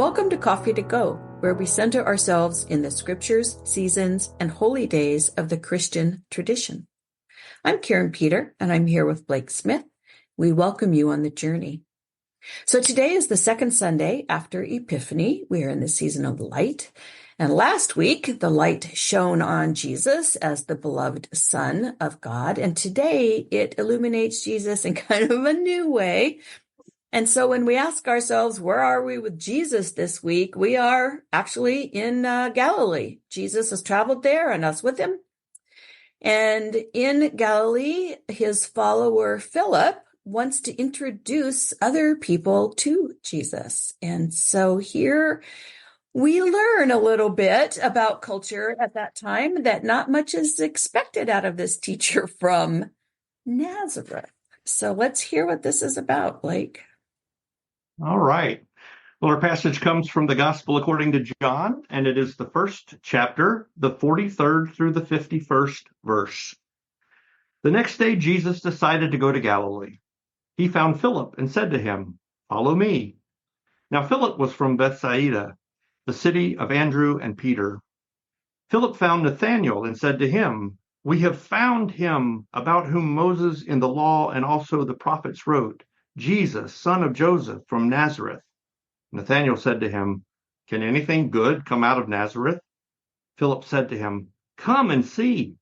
Welcome to Coffee to Go, where we center ourselves in the scriptures, seasons, and holy days of the Christian tradition. I'm Karin Peter, and I'm here with Blake Smith. We welcome you on the journey. So today is the second Sunday after Epiphany. We are in the season of light. And last week, the light shone on Jesus as the beloved Son of God. And today, it illuminates Jesus in kind of a new way. And so when we ask ourselves, where are we with Jesus this week? We are actually in Galilee. Jesus has traveled there and us with him. And in Galilee, his follower Philip wants to introduce other people to Jesus. And so here we learn a little bit about culture at that time, that not much is expected out of this teacher from Nazareth. So let's hear what this is about, Blake. All right. Well, our passage comes from the Gospel according to John, and it is the first chapter, the 43rd through the 51st verse. The next day, Jesus decided to go to Galilee. He found Philip and said to him, "Follow me." Now, Philip was from Bethsaida, the city of Andrew and Peter. Philip found Nathaniel and said to him, "We have found him about whom Moses in the law and also the prophets wrote, Jesus, son of Joseph from Nazareth." Nathanael said to him, "Can anything good come out of Nazareth?" Philip said to him, "Come and see."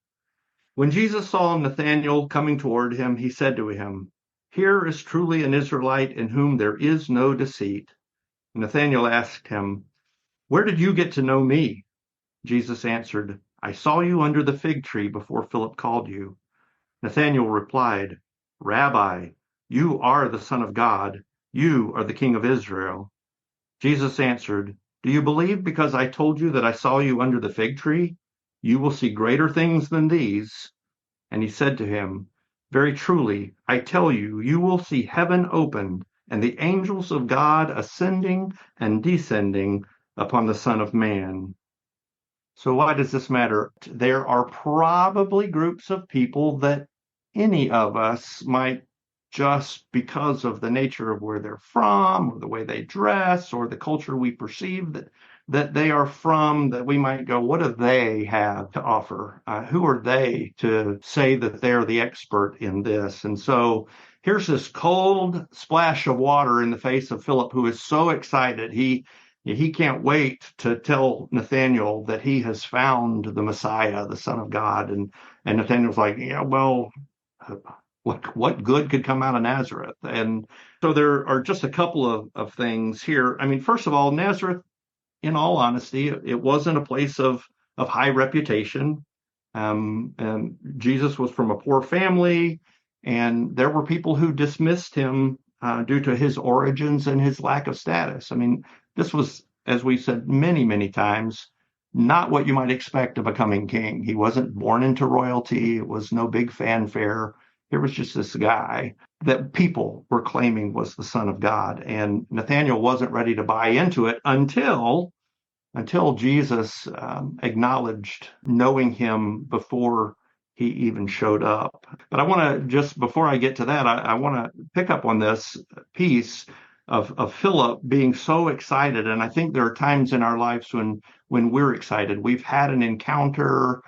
When Jesus saw Nathanael coming toward him, he said to him, "Here is truly an Israelite in whom there is no deceit." Nathanael asked him, "Where did you get to know me?" Jesus answered, "I saw you under the fig tree before Philip called you." Nathanael replied, "Rabbi, you are the Son of God. You are the King of Israel." Jesus answered, "Do you believe because I told you that I saw you under the fig tree? You will see greater things than these." And he said to him, "Very truly, I tell you, you will see heaven opened and the angels of God ascending and descending upon the Son of Man." So why does this matter? There are probably groups of people that any of us might, just because of the nature of where they're from, or the way they dress, or the culture we perceive that they are from, that we might go, what do they have to offer? Who are they to say that they're the expert in this? And so here's this cold splash of water in the face of Philip, who is so excited. He can't wait to tell Nathanael that he has found the Messiah, the Son of God. And Nathanael's like, yeah, well, what good could come out of Nazareth? And so there are just a couple of things here. I mean, first of all, Nazareth, in all honesty, it wasn't a place of high reputation. And Jesus was from a poor family, and there were people who dismissed him due to his origins and his lack of status. I mean, this was, as we've said many, many times, not what you might expect of a coming king. He wasn't born into royalty. It was no big fanfare. There was just this guy that people were claiming was the Son of God. And Nathanael wasn't ready to buy into it until Jesus acknowledged knowing him before he even showed up. But I want to, just before I get to that, I want to pick up on this piece of Philip being so excited. And I think there are times in our lives when we're excited. We've had an encounter.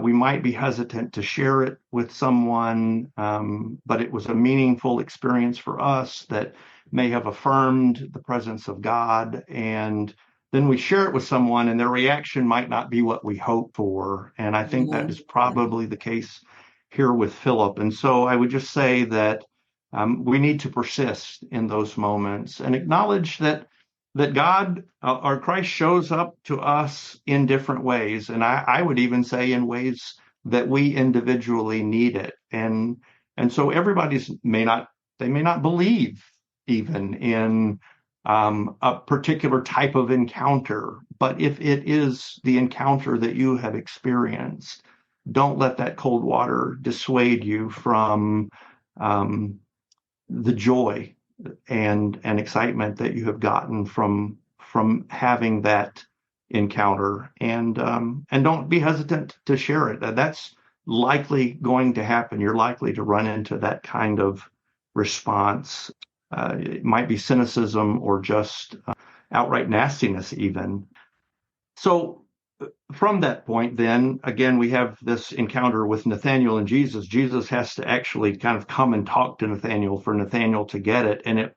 We might be hesitant to share it with someone, but it was a meaningful experience for us that may have affirmed the presence of God. And then we share it with someone, and their reaction might not be what we hope for. And I think that is probably the case here with Philip. And so I would just say that we need to persist in those moments and acknowledge that God or Christ shows up to us in different ways. And I would even say in ways that we individually need it. And so everybody's may not believe even in a particular type of encounter. But if it is the encounter that you have experienced, don't let that cold water dissuade you from the joy and excitement that you have gotten from having that encounter, and don't be hesitant to share it. That's likely going to happen. You're likely to run into that kind of response. It might be cynicism or just outright nastiness even. So from that point, then again, we have this encounter with Nathaniel and Jesus. Jesus has to actually kind of come and talk to Nathaniel for Nathaniel to get it. And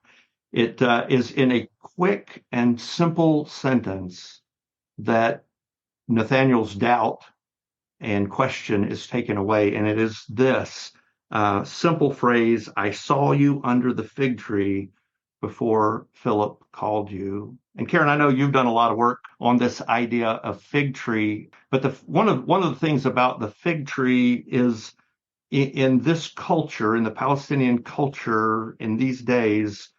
it is in a quick and simple sentence that Nathaniel's doubt and question is taken away. And it is this simple phrase, I saw you under the fig tree before Philip called you. And Karin, I know you've done a lot of work on this idea of fig tree, but one of the things about the fig tree is in this culture, in the Palestinian culture in these days,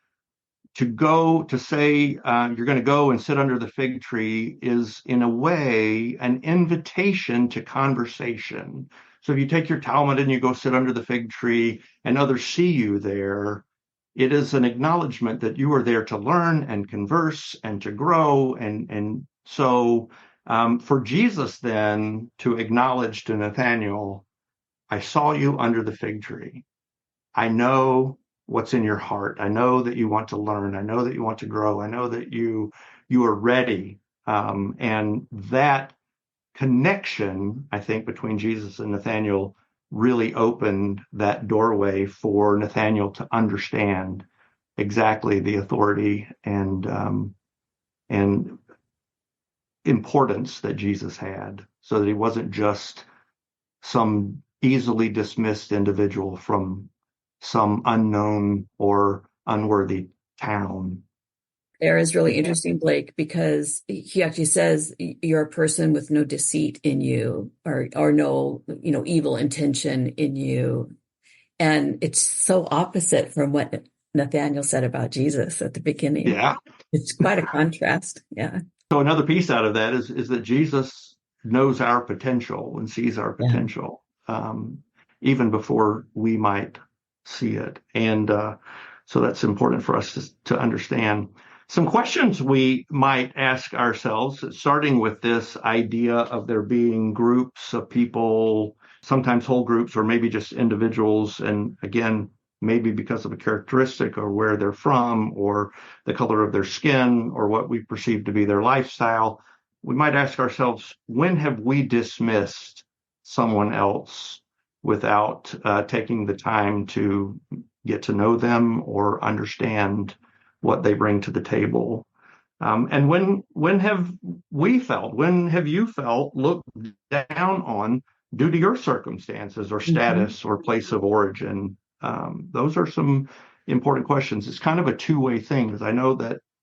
to say you're going to go and sit under the fig tree is in a way an invitation to conversation. So if you take your Talmud and you go sit under the fig tree and others see you there, it is an acknowledgement that you are there to learn and converse and to grow. And so for Jesus then to acknowledge to Nathaniel, I saw you under the fig tree. I know what's in your heart. I know that you want to learn. I know that you want to grow. I know that you are ready. And that connection, I think, between Jesus and Nathaniel really opened that doorway for Nathaniel to understand exactly the authority and importance that Jesus had, so that he wasn't just some easily dismissed individual from some unknown or unworthy town. There is really interesting, Blake, because he actually says you're a person with no deceit in you or no, evil intention in you. And it's so opposite from what Nathaniel said about Jesus at the beginning. Yeah. It's quite a contrast. Yeah. So another piece out of that is that Jesus knows our potential and sees our potential, even before we might see it. And so that's important for us to understand. Some questions we might ask ourselves, starting with this idea of there being groups of people, sometimes whole groups, or maybe just individuals. And again, maybe because of a characteristic or where they're from or the color of their skin or what we perceive to be their lifestyle, we might ask ourselves, when have we dismissed someone else without taking the time to get to know them or understand what they bring to the table? And when have you felt looked down on due to your circumstances or status or place of origin? Those are some important questions. It's kind of a two-way thing, because I know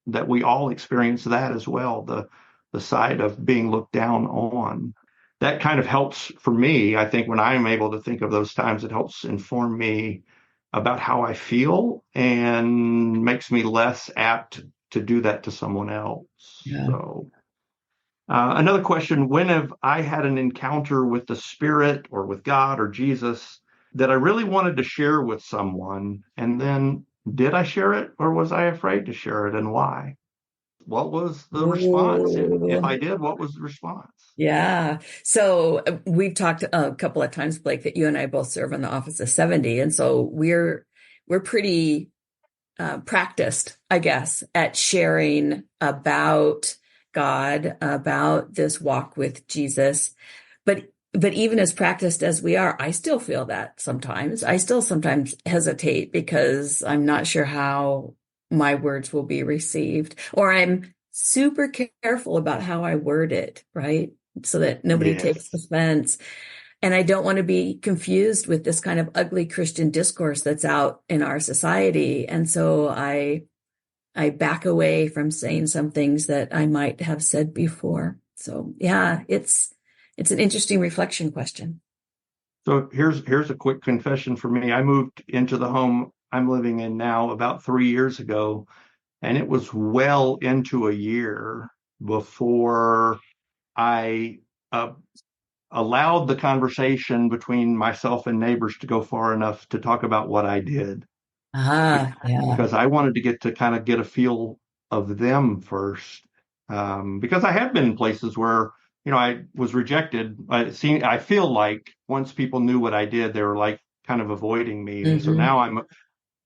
that we all experience that as well, the side of being looked down on. That kind of helps for me. I think when I'm able to think of those times, it helps inform me about how I feel and makes me less apt to do that to someone else. Yeah. So another question, when have I had an encounter with the Spirit or with God or Jesus that I really wanted to share with someone, and then did I share it or was I afraid to share it, and why? What was the response? If I did, what was the response? Yeah. So we've talked a couple of times, Blake, that you and I both serve in the Office of 70. And so we're pretty practiced, I guess, at sharing about God, about this walk with Jesus. But even as practiced as we are, I still feel that sometimes. I still sometimes hesitate because I'm not sure how my words will be received, or I'm super careful about how I word it, right? So that nobody takes offense. And I don't want to be confused with this kind of ugly Christian discourse that's out in our society. And so I back away from saying some things that I might have said before. So yeah, it's an interesting reflection question. So here's a quick confession for me. I moved into the home I'm living in now about 3 years ago, and it was well into a year before I allowed the conversation between myself and neighbors to go far enough to talk about what I did. Because I wanted to get a feel of them first. Because I have been in places where, I was rejected. I feel like once people knew what I did, they were like kind of avoiding me. And so now I'm,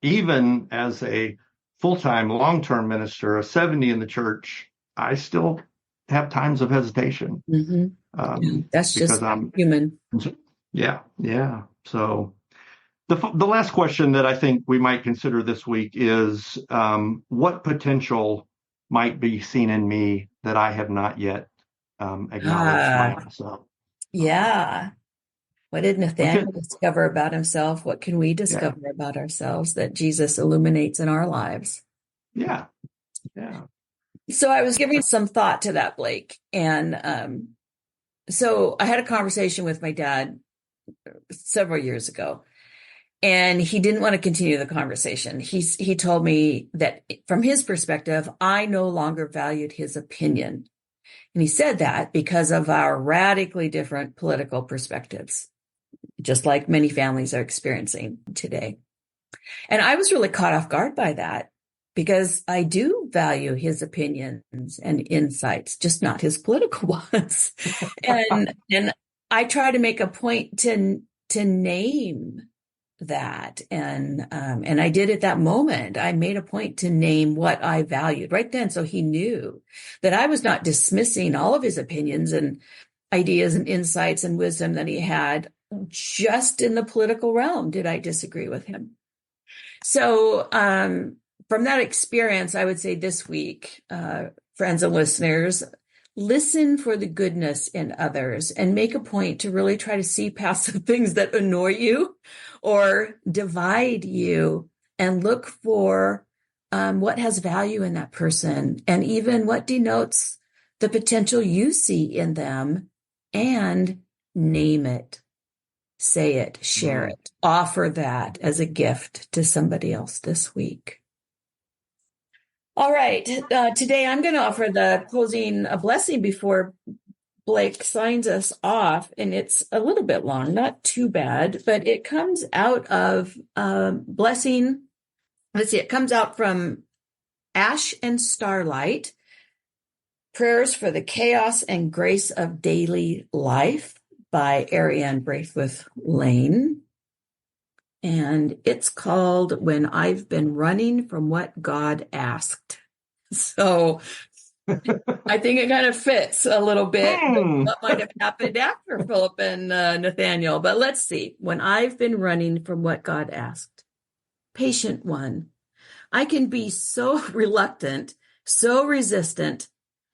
even as a full-time, long-term minister, a 70 in the church, I still have times of hesitation. That's because just human. Yeah. So the last question that I think we might consider this week is what potential might be seen in me that I have not yet acknowledged myself. Yeah. What did Nathaniel discover about himself? What can we discover about ourselves that Jesus illuminates in our lives? Yeah. So I was giving some thought to that, Blake. And so I had a conversation with my dad several years ago, and he didn't want to continue the conversation. He told me that from his perspective, I no longer valued his opinion. And he said that because of our radically different political perspectives, just like many families are experiencing today. And I was really caught off guard by that because I do value his opinions and insights, just not his political ones. and I try to make a point to name that. And I did at that moment. I made a point to name what I valued right then. So he knew that I was not dismissing all of his opinions and ideas and insights and wisdom that he had. Just in the political realm did I disagree with him. So from that experience, I would say this week, friends and listeners, listen for the goodness in others and make a point to really try to see past the things that annoy you or divide you and look for what has value in that person and even what denotes the potential you see in them, and name it. Say it, share it, offer that as a gift to somebody else this week. All right. Today I'm going to offer the closing blessing before Blake signs us off. And it's a little bit long, not too bad, but it comes out of blessing. Let's see, it comes out from Ash and Starlight, Prayers for the Chaos and Grace of Daily Life, by Ariane Braithwaite Lane. And it's called When I've Been Running from What God Asked. So I think it kind of fits a little bit what might have happened after Philip and Nathaniel. But let's see. When I've been running from what God asked. Patient one, I can be so reluctant, so resistant.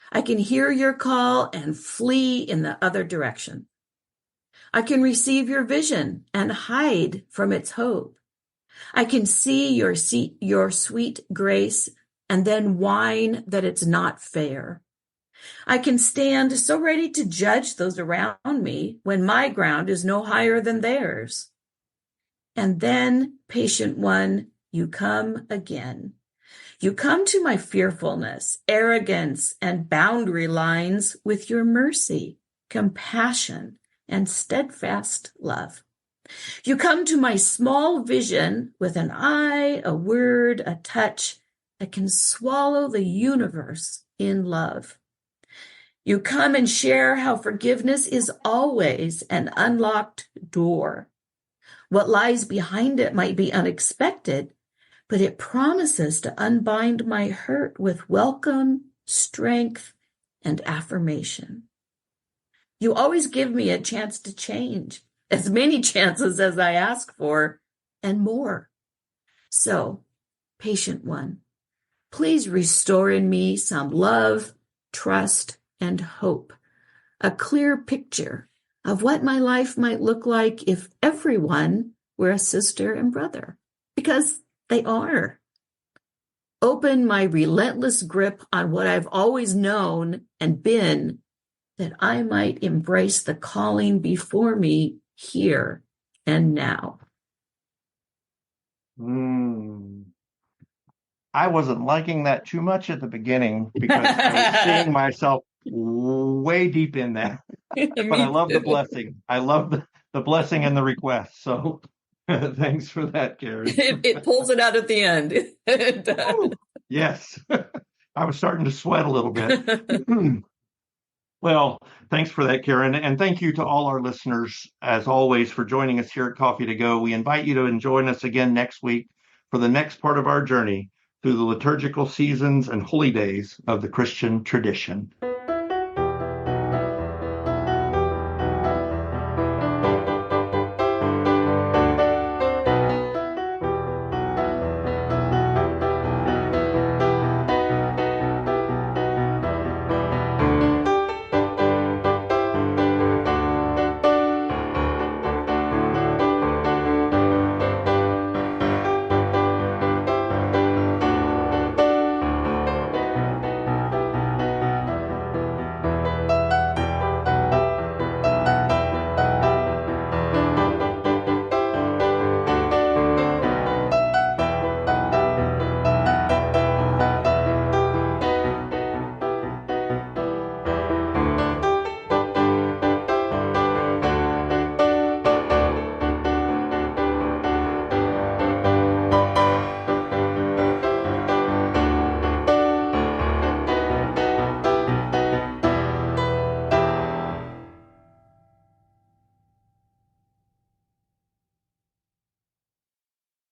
I can hear your call and flee in the other direction. I can receive your vision and hide from its hope. I can see your sweet grace and then whine that it's not fair. I can stand so ready to judge those around me when my ground is no higher than theirs. And then, patient one, you come again. You come to my fearfulness, arrogance, and boundary lines with your mercy, compassion, and steadfast love. You come to my small vision with an eye, a word, a touch that can swallow the universe in love. You come and share how forgiveness is always an unlocked door. What lies behind it might be unexpected, but it promises to unbind my hurt with welcome, strength, and affirmation. You always give me a chance to change, as many chances as I ask for, and more. So, patient one, please restore in me some love, trust, and hope, a clear picture of what my life might look like if everyone were a sister and brother, because they are. Open my relentless grip on what I've always known and been, that I might embrace the calling before me here and now. I wasn't liking that too much at the beginning because I was seeing myself way deep in that. But I love the blessing. I love the blessing and the request. So thanks for that, Karin. It pulls it out at the end. Yes. I was starting to sweat a little bit. Well, thanks for that, Karin. And thank you to all our listeners, as always, for joining us here at Coffee to Go. We invite you to join us again next week for the next part of our journey through the liturgical seasons and holy days of the Christian tradition.